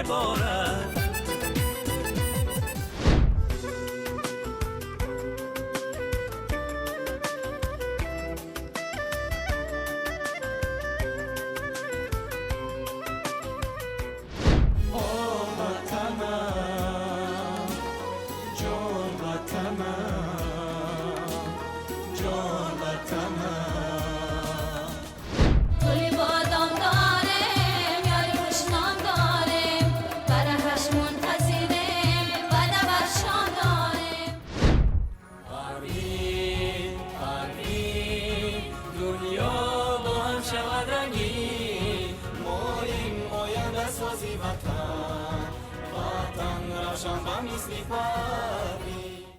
بارد. گلی بادام داریم یاری خوشنام داریم فرحش منتظریم بعد برشان داریم پروین دنیا با هم شود رنگین ماییم آینده سازی وطن روشن به مثل پروین